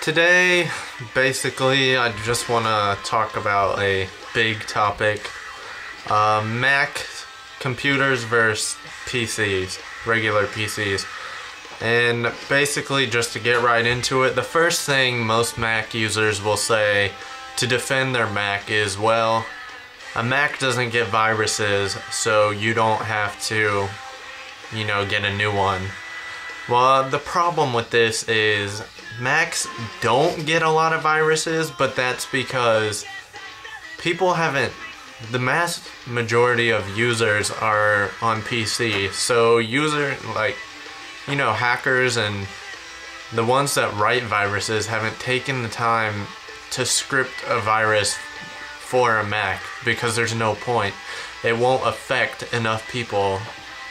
Today, basically, I just want to talk about a big topic. Mac computers versus PCs, regular PCs. And basically, just to get right into it, the first thing most Mac users will say to defend their Mac is, well, a Mac doesn't get viruses, so you don't have to, get a new one. Well, the problem with this is Macs don't get a lot of viruses, but that's because the mass majority of users are on PC. So hackers and the ones that write viruses haven't taken the time to script a virus for a Mac because there's no point. It won't affect enough people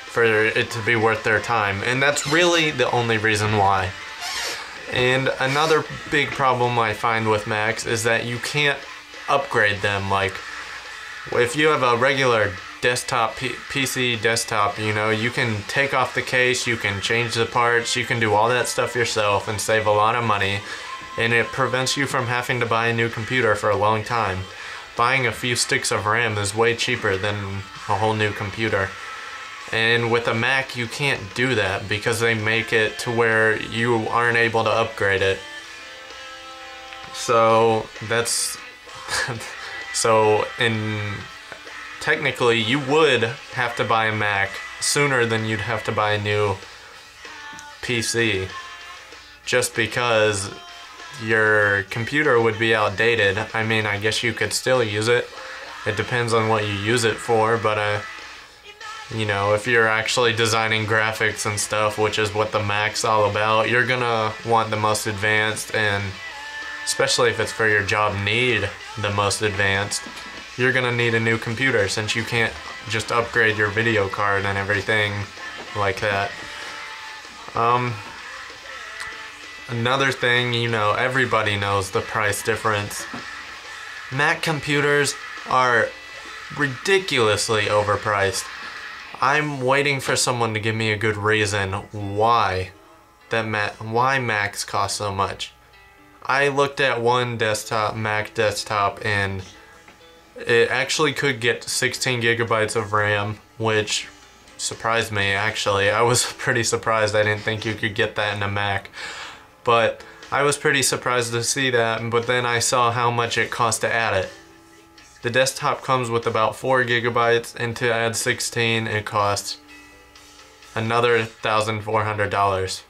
for it to be worth their time, and that's really the only reason why. And another big problem I find with Macs is that you can't upgrade them. Like, if you have a regular desktop, PC desktop, you can take off the case, you can change the parts, you can do all that stuff yourself and save a lot of money, and it prevents you from having to buy a new computer for a long time. Buying a few sticks of RAM is way cheaper than a whole new computer. And with a Mac, you can't do that because they make it to where you aren't able to upgrade it. So technically you would have to buy a Mac sooner than you'd have to buy a new PC, just because your computer would be outdated. I mean, I guess you could still use it. It depends on what you use it for, but if you're actually designing graphics and stuff, which is what the Mac's all about, you're gonna want the most advanced, and especially if it's for your job, need the most advanced. You're gonna need a new computer since you can't just upgrade your video card and everything like that. Another thing, everybody knows the price difference. Mac computers are ridiculously overpriced. I'm waiting for someone to give me a good reason why Macs cost so much. I looked at one Mac desktop, and it actually could get 16 gigabytes of RAM, which surprised me, actually. I was pretty surprised. I didn't think you could get that in a Mac. But I was pretty surprised to see that, but then I saw how much it cost to add it. The desktop comes with about 4 gigabytes, and to add 16, it costs another $1,400.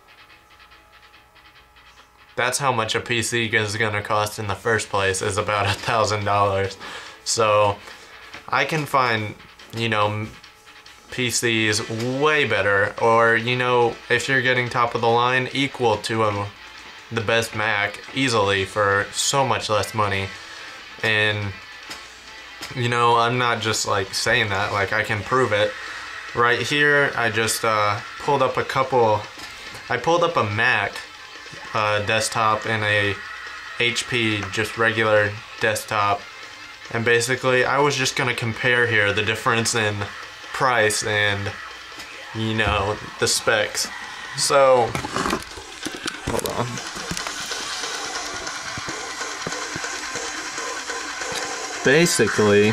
That's how much a PC is going to cost in the first place, is about $1,000. So I can find, PCs way better, or, if you're getting top of the line, equal to the best Mac easily for so much less money. And I'm not just saying that, I can prove it. Right here, I just pulled up a Mac desktop and a HP just regular desktop, and basically I was just gonna compare here the difference in price and the specs. So hold on. Basically,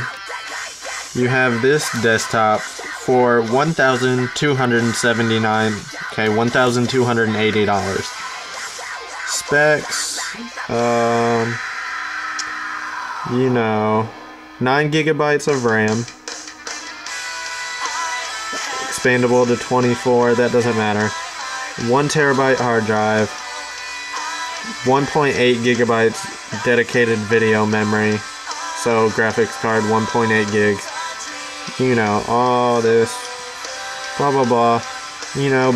you have this desktop for $1,280. Specs, 9 gigabytes of RAM, expandable to 24, that doesn't matter. 1 terabyte hard drive, 1.8 gigabytes dedicated video memory. So graphics card, 1.8 gigs, all this, blah blah blah,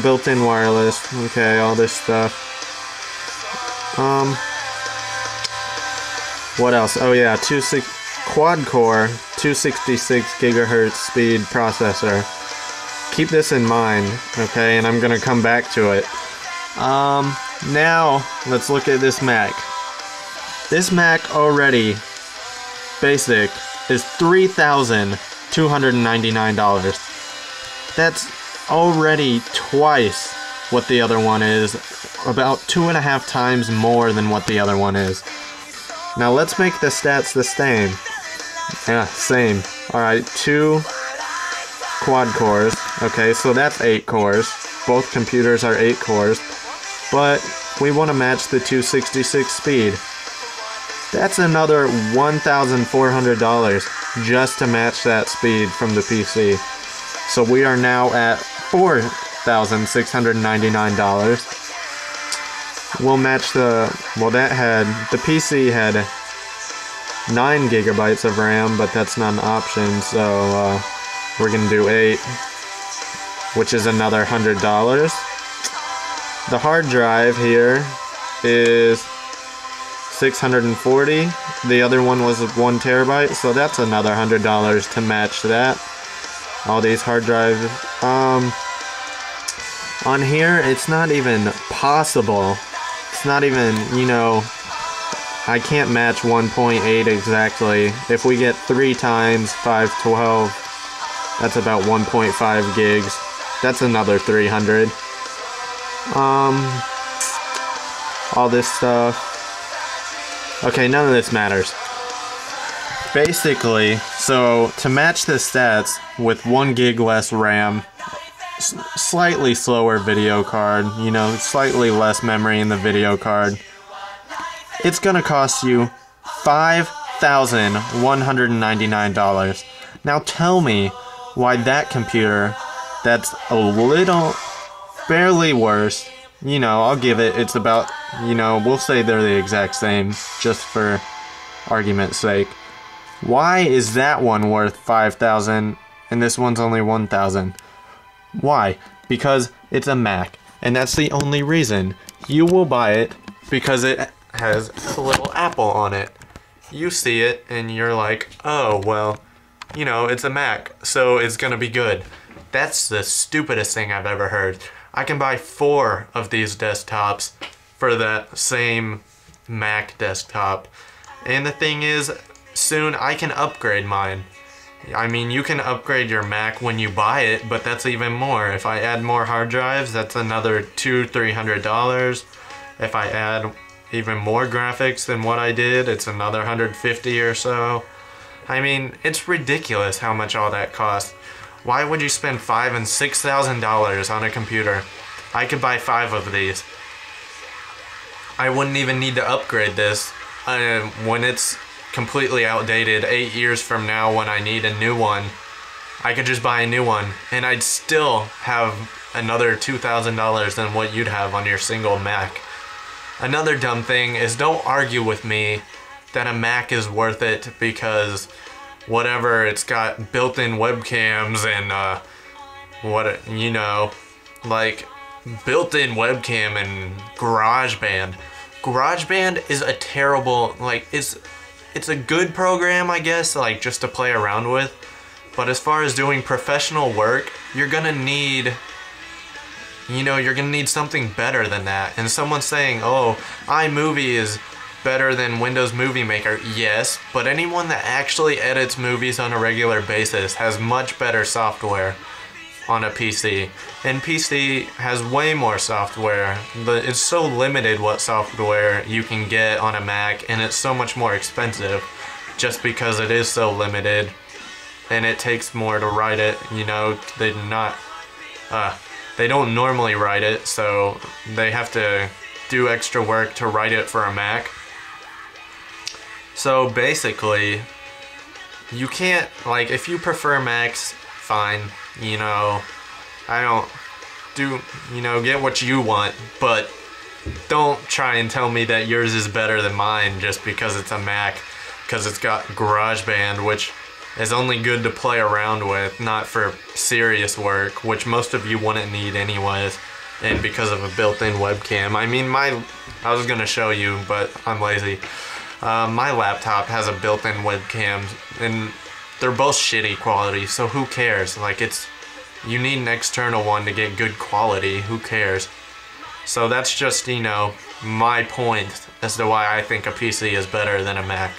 built-in wireless, okay, all this stuff. What else? Oh yeah, quad-core, 266 gigahertz speed processor. Keep this in mind, okay, and I'm gonna come back to it. Now, let's look at this Mac. This Mac already, basic, is $3,299. That's already twice what the other one is, about 2.5 times more than what the other one is. Now let's make the stats the same. Yeah, same. Alright, 2 quad cores. Okay, so that's 8 cores. Both computers are 8 cores. But we want to match the 266 speed. That's another $1,400 just to match that speed from the PC. So we are now at $4,699. We'll match the PC had 9 gigabytes of RAM, but that's not an option, so we're gonna do 8, which is another $100. The hard drive here is 640. The other one was 1 terabyte, so that's another $100 to match that. All these hard drives. On here, it's not even possible. It's not even, you know, I can't match 1.8 exactly. If we get 3 times 512, that's about 1.5 gigs. That's another 300. All this stuff. Okay, none of this matters. Basically, so to match the stats with 1 gig less RAM, slightly slower video card, you know, slightly less memory in the video card, it's gonna cost you $5,199. Now tell me why that computer, that's a little, barely worse, you know, I'll give it, it's about, you know, we'll say they're the exact same, just for argument's sake. Why is that one worth $5,000 and this one's only $1,000? Why? Because it's a Mac, and that's the only reason. You will buy it because it has a little Apple on it. You see it and you're like, oh, well, you know, it's a Mac, so it's gonna be good. That's the stupidest thing I've ever heard. I can buy 4 of these desktops for that same Mac desktop. And the thing is, soon I can upgrade mine. I mean, you can upgrade your Mac when you buy it, but that's even more. If I add more hard drives, that's another $200-300. If I add even more graphics than what I did, it's another $150 or so. I mean, it's ridiculous how much all that costs. Why would you spend $5,000 and $6,000 on a computer? I could buy 5 of these. I wouldn't even need to upgrade this when it's completely outdated 8 years from now when I need a new one. I could just buy a new one and I'd still have another $2,000 than what you'd have on your single Mac. Another dumb thing is, don't argue with me that a Mac is worth it because whatever, it's got built-in webcams and you know, like built-in webcam and GarageBand. GarageBand is a terrible, like, it's a good program, I guess, like just to play around with, but as far as doing professional work, you're gonna need, you know, you're gonna need something better than that. And someone's saying, oh, iMovie is better than Windows Movie Maker. Yes, but anyone that actually edits movies on a regular basis has much better software on a PC. And PC has way more software. It's so limited what software you can get on a Mac, and it's so much more expensive just because it is so limited. And it takes more to write it, you know, they don't normally write it, so they have to do extra work to write it for a Mac. So basically, you can't, like, if you prefer Macs, fine, you know, get what you want, but don't try and tell me that yours is better than mine just because it's a Mac, because it's got GarageBand, which is only good to play around with, not for serious work, which most of you wouldn't need anyways, and because of a built-in webcam. I mean, I was gonna show you, but I'm lazy. My laptop has a built-in webcam, and they're both shitty quality, so who cares? Like, you need an external one to get good quality, who cares? So that's just, you know, my point as to why I think a PC is better than a Mac.